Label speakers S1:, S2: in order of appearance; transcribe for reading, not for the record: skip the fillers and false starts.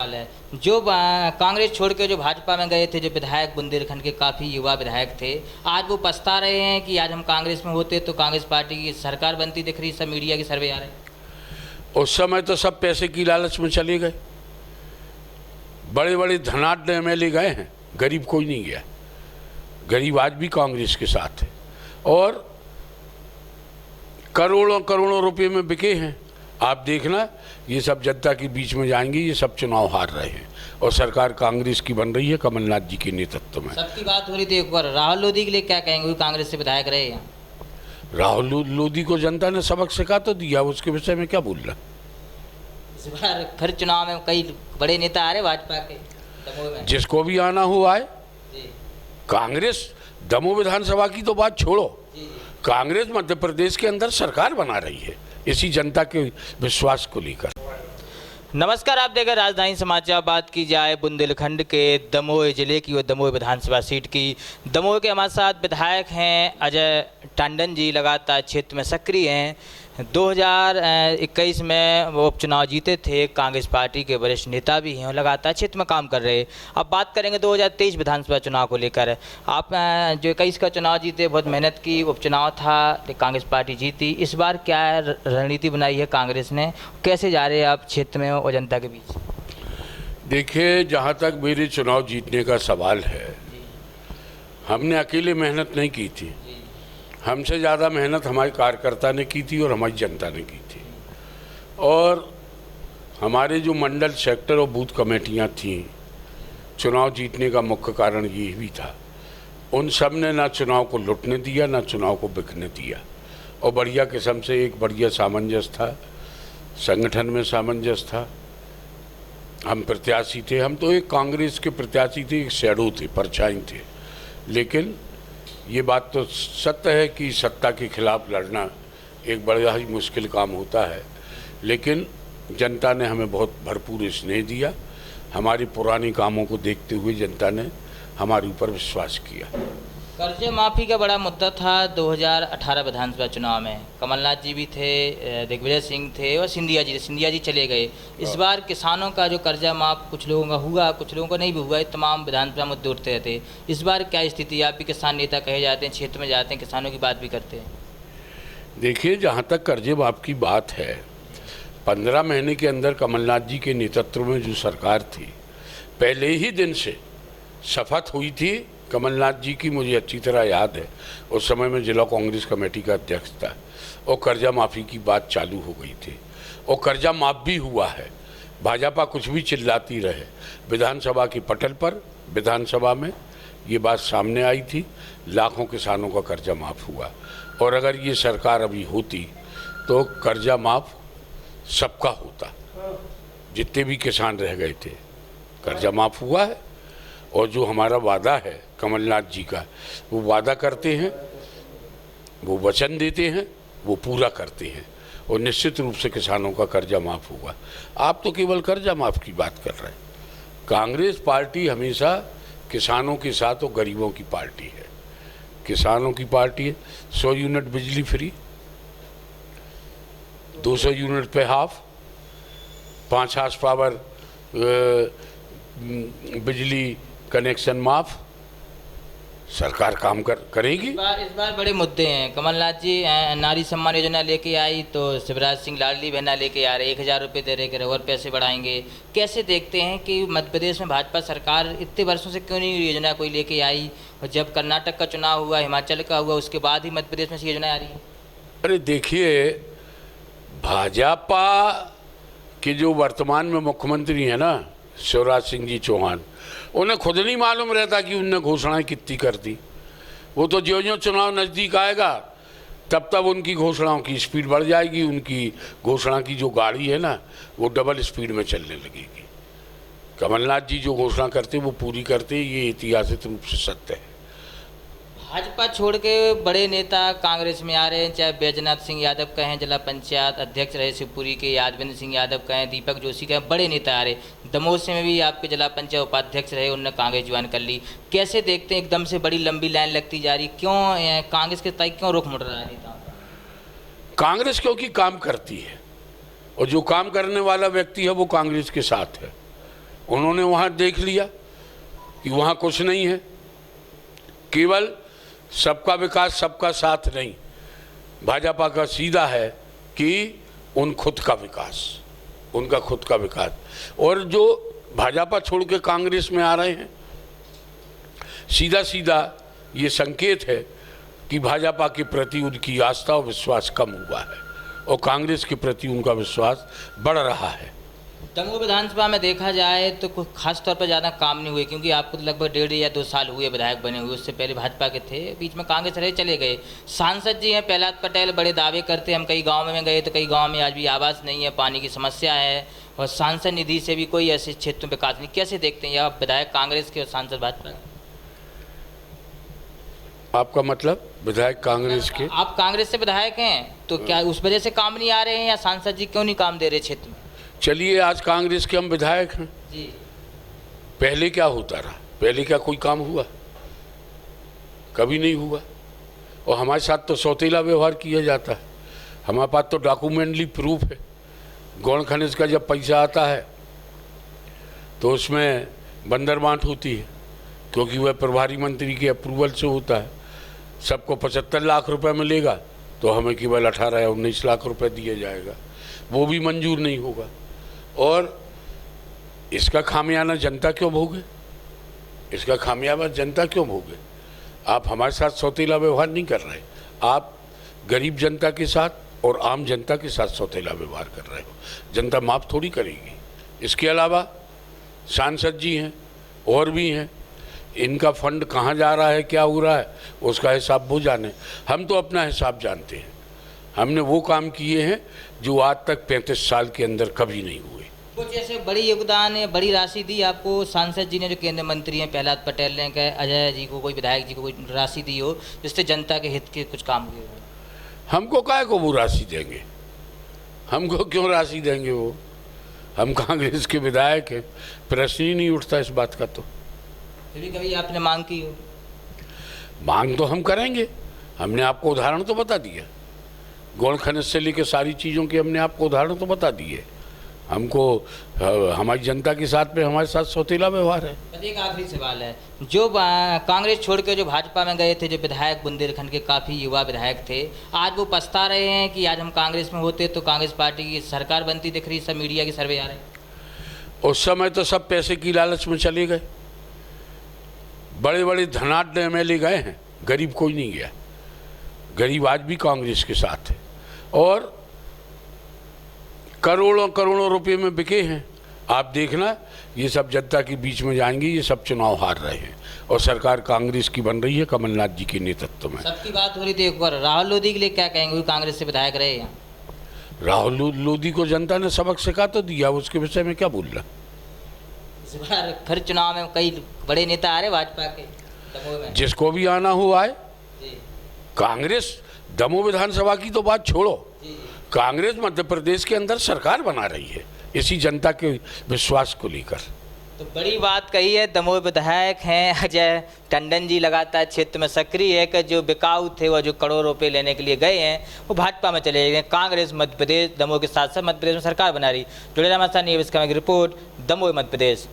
S1: सवाल है। जो कांग्रेस छोड़ के जो भाजपा में गए थे, जो विधायक बुंदेलखंड के काफ़ी युवा विधायक थे, आज वो पछता रहे हैं कि आज हम कांग्रेस में होते तो कांग्रेस पार्टी की सरकार बनती दिख रही। सब मीडिया की सर्वे आ रहे हैं।
S2: उस समय तो सब पैसे की लालच में चले गए, बड़े बड़े धनाढ्य एमएलए गए हैं, गरीब कोई नहीं गया। गरीब आज भी कांग्रेस के साथ है और करोड़ों करोड़ों रुपए में बिके हैं। आप देखना, ये सब जनता के बीच में जाएंगे, ये सब चुनाव हार रहे हैं और सरकार कांग्रेस की बन रही है कमलनाथ जी के नेतृत्व में।
S1: सबकी बात हो रही थी एक बार राहुल लोधी के लिए क्या कहेंगे, वो कांग्रेस से विधायक रहे हैं।
S2: राहुल लोधी को जनता ने सबक सिखा तो दिया, उसके विषय में क्या बोलना।
S1: इस बार फिर चुनाव में कई बड़े नेता आ रहे भाजपा के दमोह में।
S2: जिसको भी आना हो आए। कांग्रेस दमोह विधानसभा की तो बात छोड़ो, कांग्रेस मध्य प्रदेश के अंदर सरकार बना रही है इसी जनता के विश्वास को लेकर।
S1: नमस्कार, आप देख रहे राजधानी समाचार। बात की जाए बुंदेलखंड के दमोह जिले की और दमोह विधानसभा सीट की। दमोह के हमारे साथ विधायक हैं अजय टंडन जी, लगातार क्षेत्र में सक्रिय हैं। 2021 में वो उपचुनाव जीते थे, कांग्रेस पार्टी के वरिष्ठ नेता भी हैं और लगातार क्षेत्र में काम कर रहे हैं। अब बात करेंगे 2023 विधानसभा चुनाव को लेकर। आप जो 21 का चुनाव जीते, बहुत मेहनत की, उपचुनाव था, कांग्रेस पार्टी जीती। इस बार क्या रणनीति बनाई है कांग्रेस ने, कैसे जा रहे हैं आप क्षेत्र में और जनता के बीच?
S2: देखिए, जहाँ तक मेरे चुनाव जीतने का सवाल है, हमने अकेले मेहनत नहीं की थी। हमसे ज़्यादा मेहनत हमारे कार्यकर्ता ने की थी और हमारी जनता ने की थी। और हमारे जो मंडल, सेक्टर और बूथ कमेटियां थीं, चुनाव जीतने का मुख्य कारण ये भी था। उन सब ने ना चुनाव को लुटने दिया, ना चुनाव को बिकने दिया और बढ़िया किस्म से एक बढ़िया सामंजस्य था, संगठन में सामंजस्य था। हम प्रत्याशी थे, हम तो एक कांग्रेस के प्रत्याशी थे, एक शैडो थे, परछाई थे। लेकिन ये बात तो सत्य है कि सत्ता के खिलाफ लड़ना एक बड़ा ही मुश्किल काम होता है, लेकिन जनता ने हमें बहुत भरपूर स्नेह दिया। हमारे पुराने कामों को देखते हुए जनता ने हमारे ऊपर विश्वास किया।
S1: कर्जे माफ़ी का बड़ा मुद्दा था 2018 विधानसभा चुनाव में। कमलनाथ जी भी थे, दिग्विजय सिंह थे और सिंधिया जी चले गए। इस बार किसानों का जो कर्जा माफ़ कुछ लोगों का हुआ, कुछ लोगों का नहीं भी हुआ। ये तमाम विधानसभा मुद्दे उठते रहते। इस बार क्या स्थिति है? आप भी किसान नेता कहे जाते हैं, क्षेत्र में जाते हैं, किसानों की बात भी करते हैं।
S2: देखिए, जहाँ तक कर्जे माफ़ की बात है, 15 महीने के अंदर कमलनाथ जी के नेतृत्व में जो सरकार थी, पहले ही दिन से शपथ हुई थी कमलनाथ जी की। मुझे अच्छी तरह याद है, उस समय में जिला कांग्रेस कमेटी का अध्यक्ष था और कर्जा माफ़ी की बात चालू हो गई थी और कर्जा माफ़ भी हुआ है। भाजपा कुछ भी चिल्लाती रहे, विधानसभा के पटल पर, विधानसभा में ये बात सामने आई थी, लाखों किसानों का कर्जा माफ़ हुआ। और अगर ये सरकार अभी होती तो कर्जा माफ़ सबका होता, जितने भी किसान रह गए थे। कर्जा माफ़ हुआ है और जो हमारा वादा है कमलनाथ जी का, वो वादा करते हैं, वो वचन देते हैं, वो पूरा करते हैं और निश्चित रूप से किसानों का कर्जा माफ़ होगा। आप तो केवल कर्जा माफ़ की बात कर रहे हैं। कांग्रेस पार्टी हमेशा किसानों के साथ और गरीबों की पार्टी है। किसानों की पार्टी है। 100 यूनिट बिजली फ्री, 200 यूनिट पे हाफ, 5 हार्स पावर बिजली कनेक्शन माफ, सरकार काम करेगी।
S1: इस बार बड़े मुद्दे हैं। कमलनाथ जी नारी सम्मान योजना लेके आई तो शिवराज सिंह लाडली बहना लेके आ रहे, 1000 रुपये दे रहे और पैसे बढ़ाएंगे। कैसे देखते हैं कि मध्य प्रदेश में भाजपा सरकार इतने वर्षों से क्यों नहीं योजना कोई लेके आई, और जब कर्नाटक का चुनाव हुआ, हिमाचल का हुआ, उसके बाद ही मध्य प्रदेश में से योजना आ रही है?
S2: अरे देखिए, भाजपा के जो वर्तमान में मुख्यमंत्री हैं ना, शिवराज सिंह जी चौहान, उन्हें खुद नहीं मालूम रहता कि उनने घोषणाएं कितनी कर दी। वो तो ज्यों-ज्यों चुनाव नज़दीक आएगा तब तब उनकी घोषणाओं की स्पीड बढ़ जाएगी। उनकी घोषणा की जो गाड़ी है ना, वो डबल स्पीड में चलने लगेगी। कमलनाथ जी जो घोषणा करते वो पूरी करते, ये ऐतिहासिक रूप से सत्य है।
S1: भाजपा छोड़ के बड़े नेता कांग्रेस में आ रहे हैं, चाहे बैजनाथ सिंह यादव कहें, जिला पंचायत अध्यक्ष रहे शिवपुरी के, यादविंद्र सिंह यादव कहें, दीपक जोशी कहें, बड़े नेता आ रहे। दमोह से में भी आपके जिला पंचायत उपाध्यक्ष रहे, उन्होंने कांग्रेस ज्वाइन कर ली। कैसे देखते हैं एकदम से बड़ी लंबी लाइन लगती जा रही, क्यों कांग्रेस के तय क्यों रुख मुड़ रहा है नेताओं का?
S2: कांग्रेस क्योंकि काम करती है और जो काम करने वाला व्यक्ति है वो कांग्रेस के साथ है उन्होंने वहाँ देख लिया कि वहाँ कुछ नहीं है, केवल सबका विकास सबका साथ नहीं। भाजपा का सीधा है कि उनका खुद का विकास। और जो भाजपा छोड़ के कांग्रेस में आ रहे हैं, सीधा सीधा ये संकेत है कि भाजपा के प्रति उनकी आस्था और विश्वास कम हुआ है और कांग्रेस के प्रति उनका विश्वास बढ़ रहा है।
S1: दमोह विधानसभा में देखा जाए तो कुछ खास तौर पर ज़्यादा काम नहीं हुए, क्योंकि आपको तो लगभग 1.5 या 2 साल हुए विधायक बने हुए। उससे पहले भाजपा के थे, बीच में कांग्रेस रहे, चले गए। सांसद जी हैं प्रहलाद पटेल, बड़े दावे करते हम कई गांव में गए तो कई गांव में आज भी आवास नहीं है, पानी की समस्या है और सांसद निधि से भी कोई ऐसे क्षेत्र में विकास नहीं। कैसे देखते हैं आप विधायक कांग्रेस के और सांसद भाजपा के?
S2: आपका मतलब विधायक कांग्रेस के?
S1: आप कांग्रेस से विधायक हैं तो क्या उस वजह से काम नहीं आ रहे हैं, या सांसद जी क्यों नहीं काम दे रहे क्षेत्र में?
S2: चलिए, आज कांग्रेस के हम विधायक हैं
S1: जी।
S2: पहले क्या होता रहा? पहले क्या कोई काम हुआ? कभी नहीं हुआ। और हमारे साथ तो सौतेला व्यवहार किया जाता है। हमारे पास तो डॉक्यूमेंटली प्रूफ है। गौण खनिज का जब पैसा आता है तो उसमें बंदर बांट होती है, क्योंकि वह प्रभारी मंत्री के अप्रूवल से होता है। सबको 75 लाख रुपए मिलेगा तो हमें केवल 18 या 19 लाख रुपए दिया जाएगा, वो भी मंजूर नहीं होगा। और इसका खामियाजा जनता क्यों भोगे? इसका खामियाजा जनता क्यों भोगे? आप हमारे साथ सौतेला व्यवहार नहीं कर रहे, आप गरीब जनता के साथ और आम जनता के साथ सौतेला व्यवहार कर रहे हो। जनता माफ़ थोड़ी करेगी। इसके अलावा सांसद जी हैं और भी हैं, इनका फंड कहाँ जा रहा है, क्या हो रहा है, उसका हिसाब वो जाने। हम तो अपना हिसाब जानते हैं। हमने वो काम किए हैं जो आज तक 35 साल के अंदर कभी नहीं हुए।
S1: कुछ ऐसे बड़ी योगदान है, बड़ी राशि दी आपको सांसद जी ने, जो केंद्रीय मंत्री हैं प्रहलाद पटेल ने, कहे अजय जी को, कोई विधायक जी को कोई राशि दी हो जिससे जनता के हित के कुछ काम हुए हो?
S2: हमको काहे को वो राशि देंगे? हमको क्यों राशि देंगे वो? हम कांग्रेस के विधायक हैं, प्रश्न ही नहीं उठता इस बात का। तो
S1: फिर भी कभी आपने मांग की हो?
S2: मांग तो हम करेंगे। हमने आपको उदाहरण तो बता दिया, गौण खनिज से लेकर सारी चीज़ों के हमने आपको उदाहरण तो बता दिए। हमको हमारी जनता के साथ में हमारे साथ सौतेला व्यवहार है।
S1: बस एक आखिरी सवाल है, जो कांग्रेस छोड़ के जो भाजपा में गए थे, जो विधायक बुंदेलखंड के काफ़ी युवा विधायक थे, आज वो पछता रहे हैं कि आज हम कांग्रेस में होते तो कांग्रेस पार्टी की सरकार बनती दिख रही, सब मीडिया के सर्वे आ रहे हैं।
S2: उस समय तो सब पैसे की लालच में चले गए। बड़े बड़े धनाढ्य MLA गए हैं, गरीब कोई नहीं गया। गरीब आज भी कांग्रेस के साथ है और करोड़ों करोड़ों रुपए में बिके हैं। आप देखना, ये सब जनता के बीच में जाएंगे। ये सब चुनाव हार रहे हैं और सरकार कांग्रेस की बन रही है कमलनाथ जी के नेतृत्व में।
S1: सबकी बात हो रही थी एक बार, राहुल लोधी के लिए क्या कहेंगे? वो कांग्रेस से विधायक रहे हैं।
S2: राहुल लोधी को जनता ने सबक सिखा तो दिया, उसके विषय में क्या बोलना।
S1: इस बार फिर चुनाव में कई बड़े नेता आ रहे भाजपा के दमोह में।
S2: जिसको भी आना हो आए।
S1: जी।
S2: कांग्रेस दमोह विधानसभा की तो बात छोड़ो,
S1: जी।
S2: कांग्रेस मध्य प्रदेश के अंदर सरकार बना रही है इसी जनता के विश्वास को लेकर।
S1: तो बड़ी बात कही है। दमोह विधायक हैं अजय टंडन जी, लगातार क्षेत्र में सक्रिय है कि जो बिकाऊ थे वह जो करोड़ों रुपए लेने के लिए गए हैं वो भाजपा में चले गए। कांग्रेस मध्य प्रदेश दमोह के साथ साथ मध्य प्रदेश में सरकार बना रही। जुड़े रहा हमारे साथ न्यूज़ की रिपोर्ट, दमोह मध्य प्रदेश।